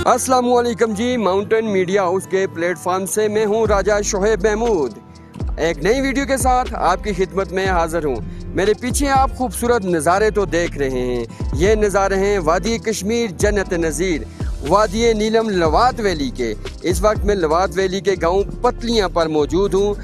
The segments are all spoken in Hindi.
अस्सलामुअलैकुम जी, माउंटेन मीडिया हाउस के प्लेटफॉर्म से मैं हूं राजा शोहेब महमूद। एक नई वीडियो के साथ आपकी खिदमत में हाजिर हूं। मेरे पीछे आप खूबसूरत नज़ारे तो देख रहे हैं। ये नज़ारे हैं वादी कश्मीर जन्नत नज़ीर, वादी नीलम लवात वैली के। इस वक्त मैं लवात वैली के गांव पतलियां पर मौजूद हूं।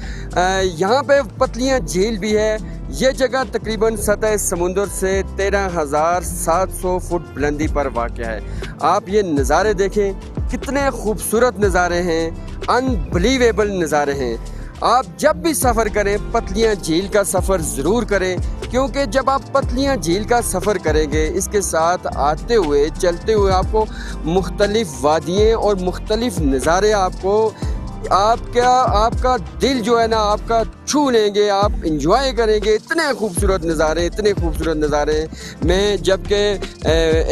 यहाँ पे पतलियां झील भी है। ये जगह तकरीबन सतह समुंदर से 13,700 फुट बुलंदी पर वाक़ है। आप ये नज़ारे देखें, कितने खूबसूरत नज़ारे हैं, अनबिलीवेबल नज़ारे हैं। आप जब भी सफ़र करें पतलियां झील का सफ़र ज़रूर करें, क्योंकि जब आप पतलियां झील का सफ़र करेंगे इसके साथ आते हुए चलते हुए आपको मुख्तलिफ़ वादियाँ और मुख्तलिफ़ नज़ारे आपका दिल जो है ना आपका छू लेंगे, आप इंजॉय करेंगे। इतने खूबसूरत नज़ारे। मैं जबकि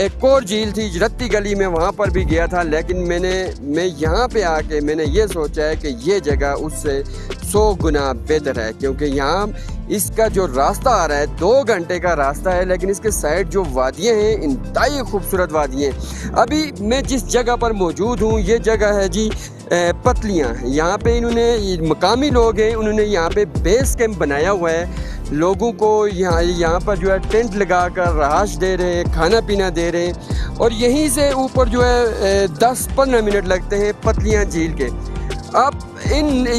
एक और झील थी रत्ती गली में, वहाँ पर भी गया था, लेकिन मैं यहाँ पे आके मैंने ये सोचा है कि ये जगह उससे 100 गुना बेहतर है, क्योंकि यहाँ इसका जो रास्ता आ रहा है 2 घंटे का रास्ता है, लेकिन इसके साइड जो वादियाँ हैं इंतहाई खूबसूरत वादियाँ। अभी मैं जिस जगह पर मौजूद हूँ ये जगह है जी पतलियाँ। यहाँ पे इन्होंने मकामी लोग हैं, उन्होंने यहाँ पे बेस कैंप बनाया हुआ है। लोगों को यहाँ पर जो है टेंट लगा कर रहाश दे रहे हैं, खाना पीना दे रहे हैं, और यहीं से ऊपर जो है 10-15 मिनट लगते हैं पतलियाँ झील के। आप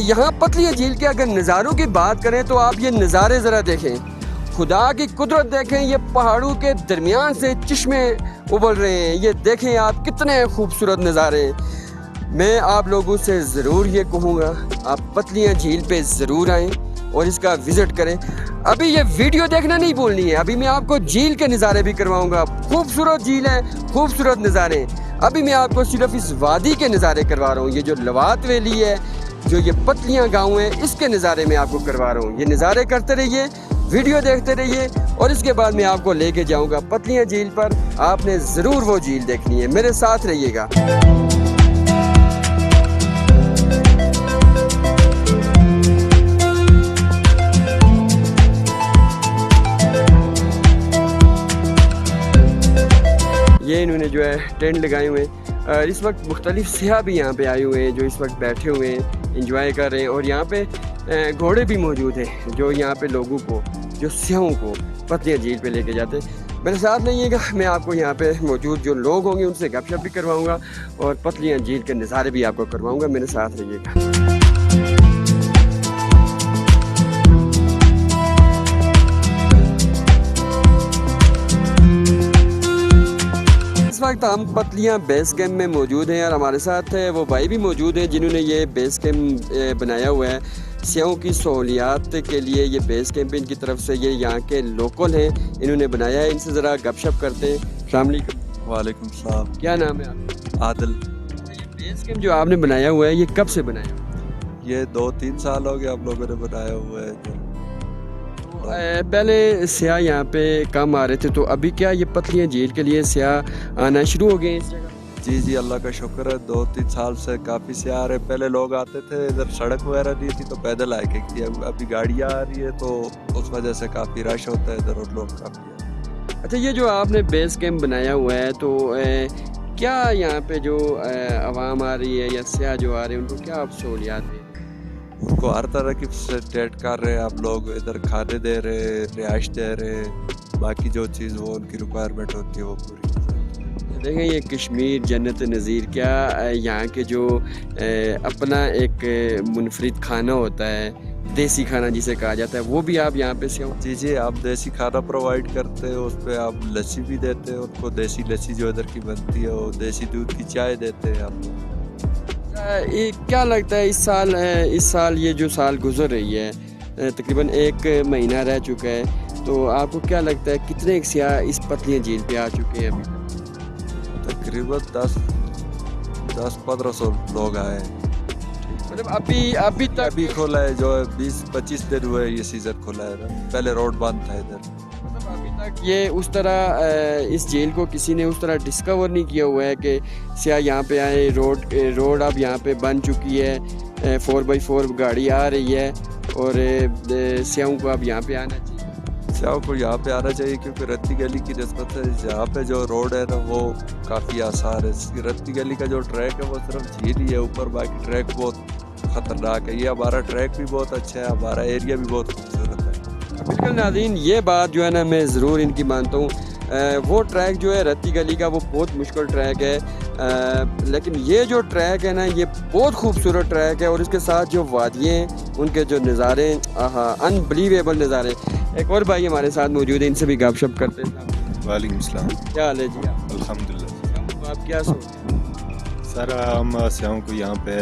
यहाँ पतलियाँ झील के अगर नज़ारों की बात करें तो आप ये नज़ारे ज़रा देखें, खुदा की कुदरत देखें। ये पहाड़ों के दरमियान से चश्मे उबल रहे हैं। ये देखें आप, कितने खूबसूरत नज़ारे हैं। मैं आप लोगों से ज़रूर ये कहूँगा आप पतलियाँ झील पे ज़रूर आएँ और इसका विज़िट करें। अभी ये वीडियो देखना नहीं भूलनी है, अभी मैं आपको झील के नज़ारे भी करवाऊँगा। खूबसूरत झील है, खूबसूरत नज़ारे। अभी मैं आपको सिर्फ इस वादी के नज़ारे करवा रहा हूँ। ये जो लवात वैली है, जो ये पतलियाँ गाँव है, इसके नज़ारे मैं आपको करवा रहा हूँ। ये नज़ारे करते रहिए, वीडियो देखते रहिए, और इसके बाद मैं आपको लेके जाऊँगा पतलियाँ झील पर। आपने ज़रूर वो झील देखनी है, मेरे साथ रहिएगा। ये इन्होंने जो है टेंट लगाए हुए हैं। इस वक्त मुख्तलिफ सियाह भी यहाँ पे आए हुए हैं, जो इस वक्त बैठे हुए हैं, इंजॉय कर रहे हैं। और यहाँ पे घोड़े भी मौजूद हैं, जो यहाँ पे लोगों को, जो सियाहों को पतलियाँ झील पे लेके जाते हैं। मेरे साथ रहिएगा, मैं आपको यहाँ पे मौजूद जो लोग होंगे उनसे गपशप भी करवाऊँगा और पतलियाँ झील के नज़ारे भी आपको करवाऊँगा। मेरे साथ रहिएगा। इस वक्त हम पतलियाँ बेस कैंप में मौजूद हैं और हमारे साथ वो भाई भी मौजूद हैं जिन्होंने ये बेस कैंप बनाया हुआ है सियाहों की सहूलियात के लिए। ये बेस कैंप इनकी तरफ से, ये यहाँ के लोकल हैं, इन्होंने बनाया है। इनसे ज़रा गपशप करते हैं। अस्सलाम वालेकुम। वालेकुम सलाम। क्या नाम है आपका? आदिल। ये बेस कैंप जो आपने बनाया हुआ है ये कब से बनाया? ये 2-3 साल हो गए आप लोगों ने बनाया हुआ है। पहले सियाह यहाँ पे कम आ रहे थे, तो अभी क्या ये पतलियाँ झील के लिए सियाह आना शुरू हो गए इस जगह? जी, अल्लाह का शुक्र है, 2-3 साल से काफ़ी सियाह आ रहे। पहले लोग आते थे, इधर सड़क वगैरह नहीं थी तो पैदल आके की। अभी गाड़ियाँ आ रही है तो उस वजह से काफ़ी रश होता है इधर और लोग काफ़ी। अच्छा, ये जो आपने बेस कैंप बनाया हुआ है तो क्या यहाँ पे जो आवाम आ रही है या सियाह जो आ रहे हैं उनको क्या आप सहूलियात दें? उनको हर तरह की फैसिलिटेट कर रहे हैं आप लोग। इधर खाने दे रहे, रिहाइश दे रहे, बाकी जो चीज़ वो उनकी रिक्वायरमेंट होती है वो पूरी। देखें, ये कश्मीर जन्नत नज़ीर, क्या यहाँ के जो अपना एक मुनफरिद खाना होता है, देसी खाना जिसे कहा जाता है, वो भी आप यहाँ पे से? जी, आप देसी खाना प्रोवाइड करते हैं, उस पर आप लस्सी भी देते हैं उनको। देसी लस्सी जो इधर की बनती है, वो देसी दूध की चाय देते हैं आप लोग। क्या लगता है इस साल ये जो साल गुजर रही है, तकरीबन 1 महीना रह चुका है, तो आपको क्या लगता है कितने सियाह इस पतलियाँ झील पे आ चुके हैं अभी? तकरीबन 10-1500 लोग आए। मतलब अभी तक अभी खोला है, जो 20-25 दिन हुए ये सीज़न खोला है ना। पहले रोड बंद था इधर। मतलब अभी तक ये उस तरह इस झील को किसी ने उस तरह डिस्कवर नहीं किया हुआ है कि सियाह यहाँ पे आए। रोड अब यहाँ पे बन चुकी है, 4x4 गाड़ी आ रही है और सियाहों को अब यहाँ पे आना चाहिए। स्याह को यहाँ पे आना चाहिए, क्योंकि रत्ती गली की निस्बत से यहाँ पे जो रोड है ना वो काफ़ी आसान है। रत्ती गली का जो ट्रैक है वो सिर्फ झील ही है ऊपर, बाकी ट्रैक बहुत ख़तरनाक है। ये हमारा ट्रैक भी बहुत अच्छा है, हमारा एरिया भी बहुत खूबसूरत है। बिल्कुल नाज़रीन, ये बात जो है ना मैं ज़रूर इनकी मानता हूँ। वो ट्रैक जो है रत्ती गली का वो बहुत मुश्किल ट्रैक है, लेकिन ये जो ट्रैक है ना ये बहुत खूबसूरत ट्रैक है, और इसके साथ जो वादियाँ हैं उनके जो नज़ारे, हाँ अनबिलीवेबल नज़ारे। एक और भाई हमारे साथ मौजूद है, इनसे भी गपशप करते हैं। वालेकुम सलाम। क्या हाल है जी? आप अल्हम्दुलिल्लाह। आप क्या सोचते हैं? सर हम स्याहों को यहाँ पे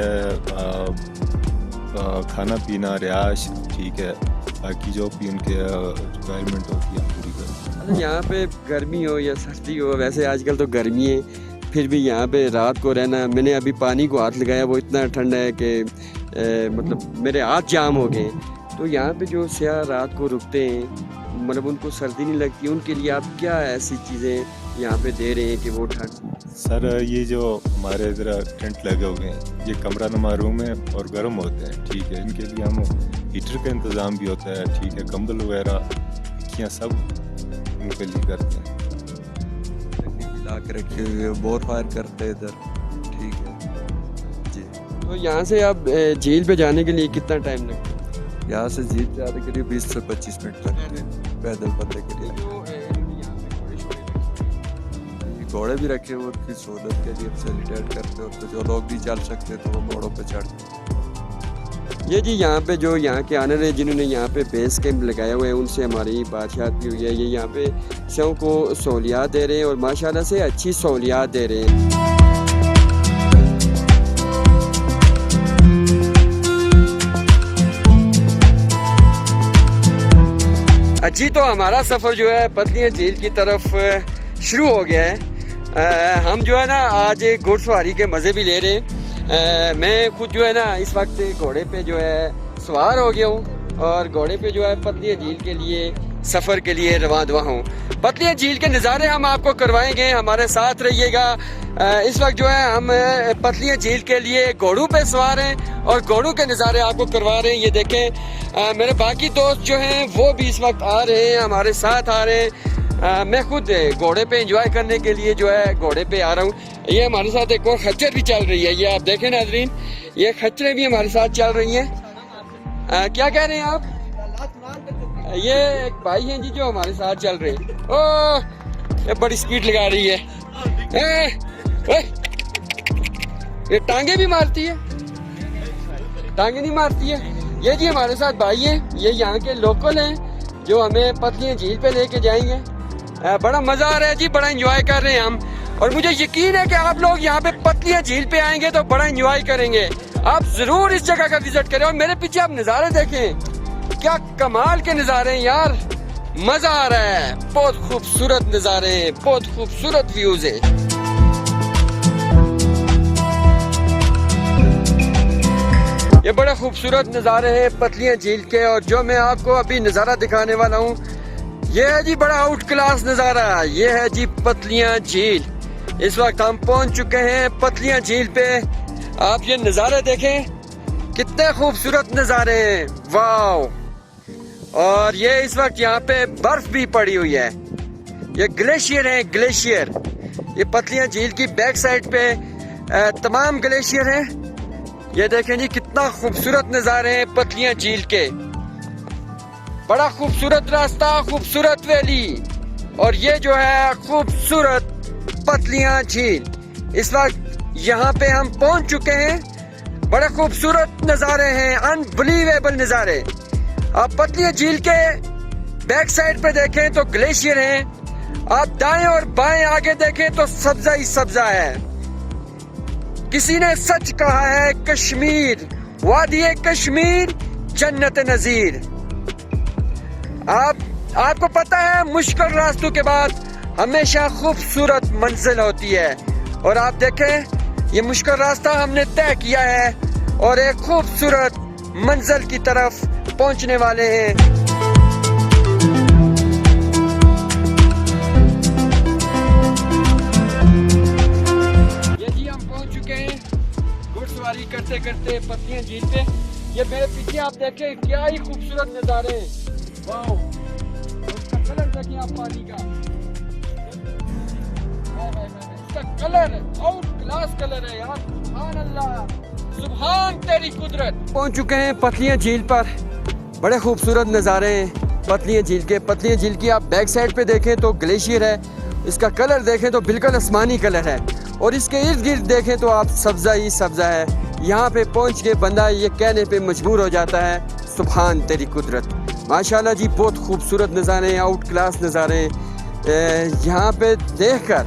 खाना पीना रिहाइश ठीक है, बाकी जो भी उनके रिक्वायरमेंट होती है पूरी करते हैं। यहाँ पे गर्मी हो या सर्दी हो, वैसे आजकल तो गर्मी है, फिर भी यहाँ पे रात को रहना, मैंने अभी पानी को हाथ लगाया वो इतना ठंडा है कि मतलब मेरे हाथ जाम हो गए। तो यहाँ पे जो स्याह रात को रुकते हैं, मतलब उनको सर्दी नहीं लगती, उनके लिए आप क्या ऐसी चीज़ें यहाँ पे दे रहे हैं कि वो ठंड? सर ये जो हमारे इधर टेंट लगे हुए हैं, ये कमरा नुमा रूम है और गर्म होते हैं, ठीक है। इनके लिए हम हीटर का इंतज़ाम भी होता है, ठीक है। कंबल वगैरह खियाँ सब उनके लिए करते हैं। ला के रखे हुए बोर फायर करते हैं इधर, ठीक है जी। तो यहाँ से आप झील पे जाने के लिए कितना टाइम लगता है? यहाँ से जीत जाने के लिए 20 से 25 मिनट लगते हैं पैदल बंदे के लिए। घोड़े भी रखे हुए उनकी सहूलत के लिए फैसिलिटेट करते हैं, तो जो लोग नहीं चल सकते तो वो घोड़ों पे चढ़ते। ये जी यहाँ पे जो यहाँ के आनर है जिन्होंने यहाँ पे बेस कैंप लगाया हुआ है, उनसे हमारी बातचीत भी हुई है। ये यहाँ पे स्याहों को सहूलियात दे रहे हैं और माशाल्लाह से अच्छी सहूलियात दे रहे हैं। जी तो हमारा सफ़र जो है पतलियाँ झील की तरफ शुरू हो गया है। हम जो है ना आज घुड़सवारी के मज़े भी ले रहे हैं। मैं खुद जो है ना इस वक्त घोड़े पे जो है सवार हो गया हूँ और घोड़े पे जो है पतलियाँ झील के लिए सफ़र के लिए रवाना हूँ। पतलियाँ झील के नज़ारे हम आपको करवाएंगे, हमारे साथ रहिएगा। इस वक्त जो है हम पतलियाँ झील के लिए घोड़ों पे सवार हैं और घोड़ों के नज़ारे आपको करवा रहे हैं। ये देखें मेरे बाकी दोस्त जो हैं वो भी इस वक्त आ रहे हैं, हमारे साथ आ रहे हैं। मैं खुद घोड़े पे एंजॉय करने के लिए जो है घोड़े पे आ रहा हूँ। ये हमारे साथ एक और खच्चर भी चल रही है, ये आप देखें नाज़रीन, ये खच्चरें भी हमारे साथ चल रही हैं। क्या कह रहे हैं आप? ये एक भाई हैं जी जो हमारे साथ चल रहे हैं। ओह ये बड़ी स्पीड लगा रही है। ये टांगे भी मारती है, टांगे नहीं मारती है। ये जी हमारे साथ भाई है, ये यहाँ के लोकल हैं जो हमें पतलियाँ झील पे लेके जाएंगे। बड़ा मजा आ रहा है जी, बड़ा एंजॉय कर रहे हैं हम, और मुझे यकीन है कि आप लोग यहाँ पे पतलियाँ झील पे आएंगे तो बड़ा एंजॉय करेंगे। आप जरूर इस जगह का विजिट करें। और मेरे पीछे आप नज़ारे देखें, क्या कमाल के नज़ारे हैं यार, मजा आ रहा है। बहुत खूबसूरत नज़ारे हैं, बहुत खूबसूरत व्यूज है। ये बड़े खूबसूरत नज़ारे हैं पतलियाँ झील के, और जो मैं आपको अभी नज़ारा दिखाने वाला हूँ ये है जी बड़ा आउट क्लास नज़ारा। ये है जी पतलियाँ झील। इस वक्त हम पहुँच चुके हैं पतलियाँ झील पे। आप ये नज़ारे देखें, कितने खूबसूरत नज़ारे हैं, वाह। और ये इस वक्त यहाँ पे बर्फ भी पड़ी हुई है, ये ग्लेशियर है, ग्लेशियर। ये पतलियाँ झील की बैक साइड पे तमाम ग्लेशियर हैं। ये देखें जी कितना खूबसूरत नज़ारे हैं पतलियाँ झील के। बड़ा खूबसूरत रास्ता, खूबसूरत वैली, और ये जो है खूबसूरत पतलियाँ झील। इस वक्त यहाँ पे हम पहुँच चुके हैं। बड़े खूबसूरत नज़ारे हैं, अनबिलीवेबल नज़ारे। आप पतलियाँ झील के बैक साइड पे देखें तो ग्लेशियर हैं, आप दाएं और बाएं आगे देखें तो सब्जा ही सब्जा है। किसी ने सच कहा है, कश्मीर वादी कश्मीर जन्नत नजीर। आपको पता है मुश्किल रास्तों के बाद हमेशा खूबसूरत मंजिल होती है, और आप देखें ये मुश्किल रास्ता हमने तय किया है और एक खूबसूरत मंजिल की तरफ पहुंचने वाले हैं। ये जी हम पहुंच चुके हैं घुड़सवारी करते करते पतलियाँ झील पे। ये मेरे पीछे आप देखें क्या ही खूबसूरत नज़ारे हैं, वाह। देखें आप पानी का, इसका कलर आउट क्लास कलर है यार, सुभान अल्लाह, सुभान तेरी कुदरत। पहुंच चुके हैं पतलियां झील पर, बड़े खूबसूरत नज़ारे हैं पतलियां झील के। पतलियां झील की आप बैक साइड पे देखें तो ग्लेशियर है, इसका कलर देखें तो बिल्कुल आसमानी कलर है, और इसके इर्द गिर्द देखें तो आप सब्ज़ा ही सब्ज़ा है। यहाँ पे पहुँच के बंदा ये कहने पे मजबूर हो जाता है, सुभान तेरी कुदरत। माशाल्लाह जी, बहुत खूबसूरत नज़ारे हैं, आउट क्लास नज़ारे हैं। यहाँ पे देखकर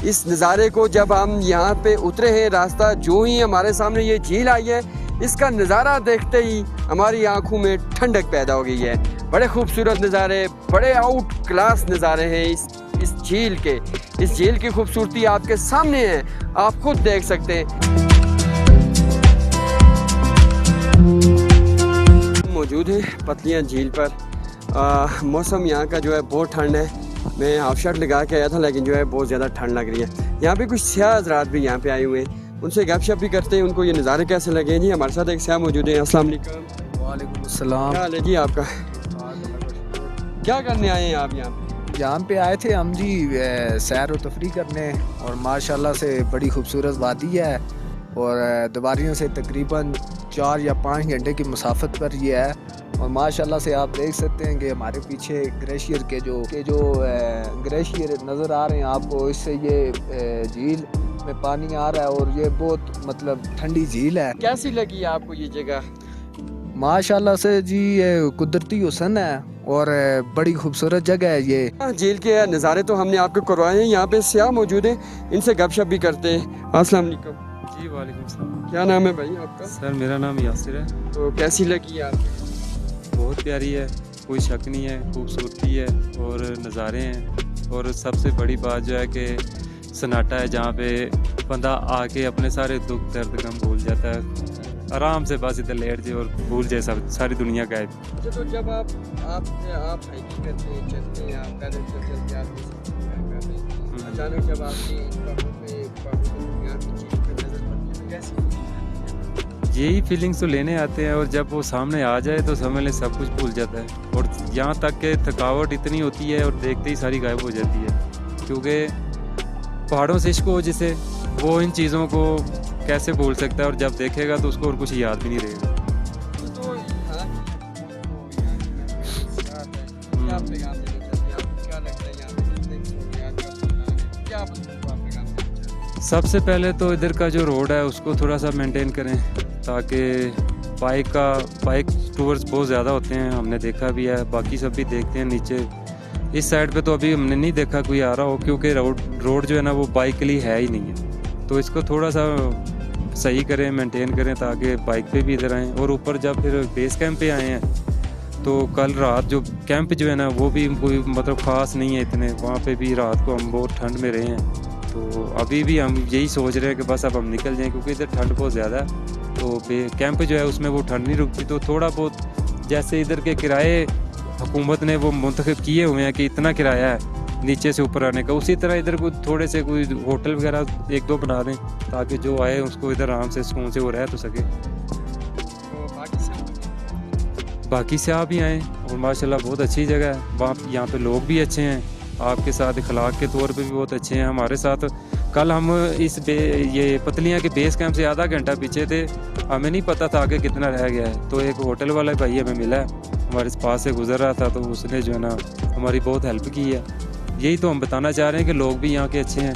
इस नज़ारे को, जब हम यहाँ पे उतरे हैं, रास्ता जो ही हमारे सामने ये झील आई है, इसका नज़ारा देखते ही हमारी आंखों में ठंडक पैदा हो गई है। बड़े खूबसूरत नज़ारे, बड़े आउट क्लास नज़ारे हैं इस झील के। इस झील की खूबसूरती आपके सामने है, आप खुद देख सकते हैं। मौजूद है पतलियां झील पर। मौसम यहाँ का जो है बहुत ठंड है। मैं हाफ शर्ट लगा के आया था, लेकिन जो है बहुत ज़्यादा ठंड लग रही है। यहाँ पे कुछ सियाह हज़रात भी यहाँ पे आए हुए हैं, उनसे गपशप भी करते हैं, उनको ये नज़ारे कैसे लगे जी। हमारे साथ एक सियाह मौजूद है। अस्सलाम वालेकुम। वालेकुम अस्सलाम। क्या हाल है जी आपका? क्या करने आए हैं आप यहाँ पे? यहाँ पे आए थे हम जी सैर व तफरी करने, और माशाल्लाह से बड़ी खूबसूरत वादी है, और दवारियों से तकरीबन 4 या 5 घंटे की मुसाफत पर ये है। और माशाल्लाह से आप देख सकते हैं कि हमारे पीछे ग्लेशियर के जो ग्लेशियर नज़र आ रहे हैं आपको, इससे ये झील में पानी आ रहा है, और ये बहुत मतलब ठंडी झील है। कैसी लगी आपको ये जगह? माशाल्लाह से जी ये कुदरती हुस्न है, और बड़ी खूबसूरत जगह है ये। झील के नज़ारे तो हमने आपको करवाए हैं, यहाँ पे सियाह मौजूद हैं, इनसे गपशप भी करते हैं। अस्सलाम वालेकुम। जी वालेकुम सलाम। क्या नाम है भाई आपका? सर मेरा नाम यासिर है। तो कैसी लगी आपको? बहुत प्यारी है, कोई शक नहीं है, खूबसूरती है और नज़ारे हैं, और सबसे बड़ी बात जो है कि सन्नाटा है, जहाँ पे बंदा आके अपने सारे दुख दर्द गम भूल जाता है, आराम से बस इधर लेट जाए और भूल जाए सब, सारी दुनिया गायब। अच्छा, तो जब आप हाइकिंग करते हैं, चलते हैं, आप पैदल चलते आते हैं, अचानक जब आपकी पहाड़ों पे यहाँ की चीज़ पे नजर पड़ती है, तो कैसी फीलिंग आती है? यही फीलिंग्स तो लेने आते हैं, और जब वो सामने आ जाए तो समझ लें सब कुछ भूल जाता है, और यहाँ तक कि थकावट इतनी होती है और देखते ही सारी गायब हो जाती है, क्योंकि पहाड़ों से इश्क हो जिसे, वो इन चीज़ों को कैसे भूल सकता है, और जब देखेगा तो उसको और कुछ याद भी नहीं रहेगा। तो यहाँ क्या पैगाम देना चाहते हैं? आपको क्या लगता है यहाँ पे क्या पैगाम देना चाहते हैं? सबसे पहले तो इधर का जो रोड है उसको थोड़ा सा मेंटेन करें, ताकि बाइक टूर्स बहुत ज़्यादा होते हैं, हमने देखा भी है, बाकी सब भी देखते हैं। नीचे इस साइड पे तो अभी हमने नहीं देखा कोई आ रहा हो, क्योंकि रोड जो है ना वो बाइक के लिए है ही नहीं है, तो इसको थोड़ा सा सही करें, मेंटेन करें, ताकि बाइक पे भी इधर आएँ। और ऊपर जब फिर बेस कैंप पे आए हैं, तो कल रात जो कैंप जो है ना वो भी कोई मतलब ख़ास नहीं है इतने, वहाँ पे भी रात को हम बहुत ठंड में रहे हैं, तो अभी भी हम यही सोच रहे हैं कि बस अब हम निकल जाएं, क्योंकि इधर ठंड बहुत ज़्यादा है। तो कैंप जो है उसमें वो ठंड नहीं रुकती, तो थोड़ा बहुत जैसे इधर के किराए हुकूमत ने वो मुंतखब किए हुए हैं कि इतना किराया है नीचे से ऊपर आने का, उसी तरह इधर कोई थोड़े से कोई होटल वगैरह 1-2 बना दें, ताकि जो आए उसको इधर आराम से सुकून से वो रह तो सके। तो बाकी से आप भी आएँ, और माशाल्लाह बहुत अच्छी जगह है, वहाँ यहाँ पे लोग भी अच्छे हैं, आपके साथ अखलाक के तौर पे भी बहुत अच्छे हैं हमारे साथ। कल हम ये पतलियाँ के बेस कैंप से आधा घंटा पीछे थे, हमें नहीं पता था आगे कितना रह गया है, तो एक होटल वाला भाई हमें मिला है, हमारे पास से गुजर रहा था, तो उसने जो है ना हमारी बहुत हेल्प की है। यही तो हम बताना चाह रहे हैं कि लोग भी यहाँ के अच्छे हैं।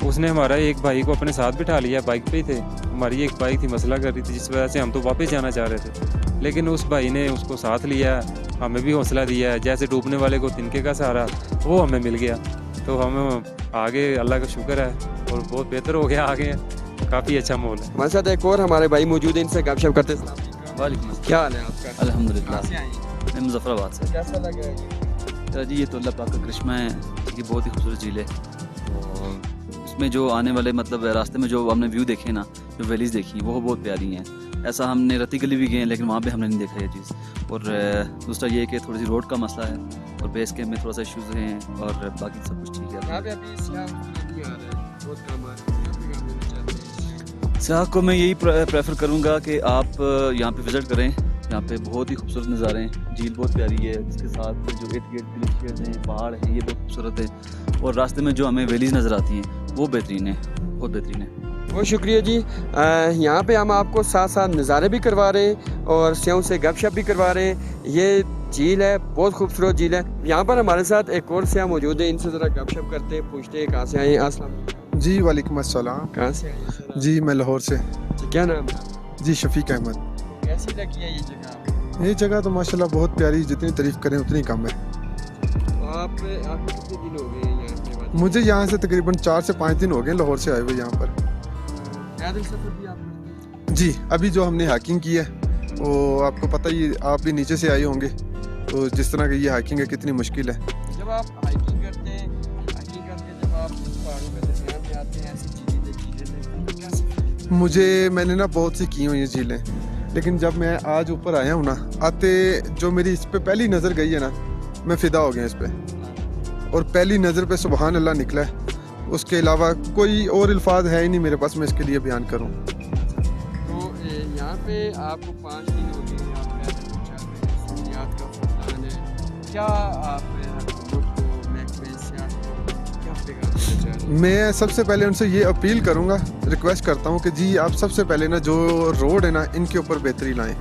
उसने हमारा एक भाई को अपने साथ बिठा लिया, बाइक पे ही थे, हमारी एक बाइक थी मसला कर रही थी, जिस वजह से हम तो वापस जाना चाह रहे थे, लेकिन उस भाई ने उसको साथ लिया, हमें भी हौसला दिया है, जैसे डूबने वाले को तिनके का सहारा वो हमें मिल गया, तो हम आगे अल्लाह का शुक्र है और बहुत बेहतर हो गया, आगे काफ़ी अच्छा माहौल है। हमारे साथ एक और हमारे भाई मौजूद हैं, इनसे गपशप करते हैं। वालेकुम क्या हाल है आपका? अल्हम्दुलिल्लाह। कहाँ से आए हैं? मैं मुजफ्फराबाद से। कैसा लगा है ये? जी ये तो अल्लाह पाक का करिश्मा है, ये बहुत ही खूबसूरत झील है, और इसमें जो आने वाले मतलब रास्ते में जो हमने व्यू देखे ना, जो वैलीज़ देखी वो बहुत प्यारी हैं। ऐसा हमने रत्ती गली भी गए हैं, लेकिन वहाँ पे हमने नहीं देखा ये चीज़। और दूसरा ये कि थोड़ी सी रोड का मसला है, और बेस कैंप में थोड़ा सा इशूज़ हैं, और बाकी सब कुछ ठीक है। यहाँ पे अभी सियाह नहीं आ रहा है, बहुत कम आ रहा है, क्या पैगाम देना चाहते हैं? सियाह को मैं यही प्रेफर करूँगा कि आप यहाँ पे विज़िट करें, यहाँ पे बहुत ही खूबसूरत नज़ारे हैं, झील बहुत प्यारी है, जिसके साथ जो 88 ग्लेशियर्स हैं, पहाड़ हैं, ये बहुत खूबसूरत है। और रास्ते में जो हमें वैलीज़ नज़र आती हैं वो बेहतरीन है, बहुत बेहतरीन है। बहुत शुक्रिया जी। यहाँ पे हम आपको साथ साथ नज़ारे भी करवा रहे हैं और स्यों से गपशप भी करवा रहे हैं। ये झील है, बहुत खूबसूरत झील है। यहाँ पर हमारे साथ एक और स्याह मौजूद है, इनसे ज़रा गपशप करते हैं, पूछते हैं कहाँ से आए हैं। अस्सलाम। जी वालेकुम अस्सलाम। कहाँ से आए हैं सर? जी मैं लाहौर से। जी, क्या नाम है? जी शफीक अहमद। कैसी लगी है ये जगह? ये जगह तो माशाल्लाह बहुत प्यारी, जितनी तारीफ़ करें उतनी कम है। आप कितने दिन हो गए हैं यहाँ पे? मुझे यहाँ से तकरीबन 4 से 5 दिन हो गए लाहौर से आए हुए यहाँ पर। पैदल सफ़र भी आप करते हैं? जी अभी जो हमने हाइकिंग की है वो आपको पता ही, आप भी नीचे से आए होंगे, तो जिस तरह की ये हाइकिंग है कितनी मुश्किल है। जब आप हाइकिंग करते हैं, जब आप पहाड़ों के दरमियान में आते हैं, ऐसी चीज़ें देखते हैं, क्या मुझे मैंने ना बहुत सी की हुई हैं झीलें, लेकिन जब मैं आज ऊपर आया हूँ ना, आते जो मेरी इस पे पहली नज़र गई है ना, मैं फ़िदा हो गया इस पे। और पहली नज़र पे सुबहान अल्लाह निकला है, उसके अलावा कोई और अल्फाज है ही नहीं मेरे पास मैं इसके लिए बयान करूँ। तो यहाँ पे आपको 5 दिन हो गए, आप पैदल चल रहे हैं, सहूलियात का फुकदान है, क्या आप हुकूमत को, महकमे सियाहत को क्या पैगाम देना चाह रहे हैं? मैं सबसे पहले उनसे ये अपील करूँगा, रिक्वेस्ट करता हूँ कि जी आप सबसे पहले ना जो रोड है ना, इनके ऊपर बेहतरी लाएं,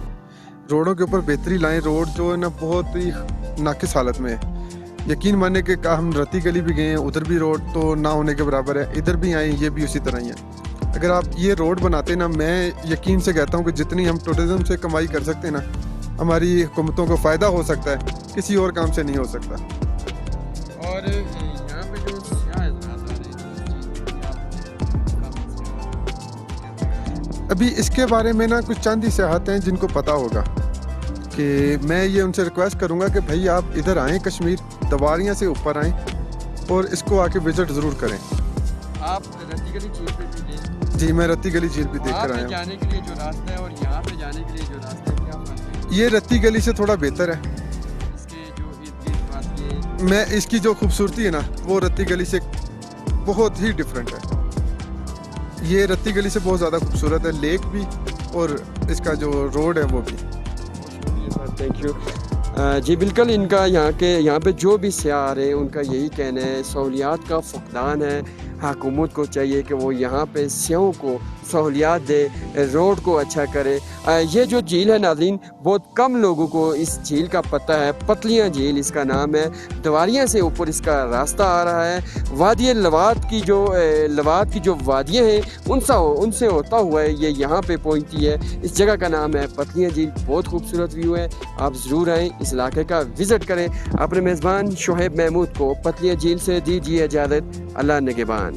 रोडों के ऊपर बेहतरी लाएं। रोड जो है ना बहुत ही नाकिस हालत में है। यकीन माने कि हम रत्ती गली भी गए हैं, उधर भी रोड तो ना होने के बराबर है, इधर भी आए ये भी उसी तरह ही है। अगर आप ये रोड बनाते ना, मैं यकीन से कहता हूँ कि जितनी हम टूरिज़्म से कमाई कर सकते हैं ना, हमारी हुकूमतों को फ़ायदा हो सकता है, किसी और काम से नहीं हो सकता। और यहाँ पे जो सियाह हज़रात आ रहे हैं, अभी इसके बारे में ना कुछ चंद ही सियाहत हैं जिनको पता होगा, कि मैं ये उनसे रिक्वेस्ट करूँगा कि भाई आप इधर आएँ, कश्मीर दवारियाँ से ऊपर आएँ और इसको आके विज़िट ज़रूर करें। आप रत्ती गली झील पे भी गए? जी मैं रत्ती गली झील भी देख वहाँ कर पे आया हूँ। जाने के लिए जो रास्ता है और यहाँ पे जाने के लिए जो रास्ता है, क्या फ़र्क है? ये रत्ती गली से थोड़ा बेहतर है। इसके जो इर्द-गिर्द वादियाँ, मैं इसकी जो खूबसूरती है ना, वो रत्ती गली से बहुत ही डिफरेंट है। ये रत्ती गली से बहुत ज़्यादा खूबसूरत है, लेक भी और इसका जो रोड है वो भी। Thank you. जी बिल्कुल, इनका यहाँ पे जो भी सियाह आ रहे हैं उनका यही कहना है, सहूलियात का फुकदान है। हुकूमत को चाहिए कि वो यहाँ पे सियाहों को सहूलियात दे, रोड को अच्छा करे। ये जो झील है नाज़रीन, बहुत कम लोगों को इस झील का पता है। पतलियाँ झील इसका नाम है। दवारियाँ से ऊपर इसका रास्ता आ रहा है। वादी लवात की जो वादियाँ हैं उनसे होता हुआ ये यहाँ पे पहुँचती है। इस जगह का नाम है पतलियाँ झील। बहुत खूबसूरत व्यू है, आप ज़रूर आएँ, इस इलाके का विज़िट करें। अपने मेज़बान शोहेब महमूद को पतलियाँ झील से दीजिए इजाज़त। अल्लाह निगहबान।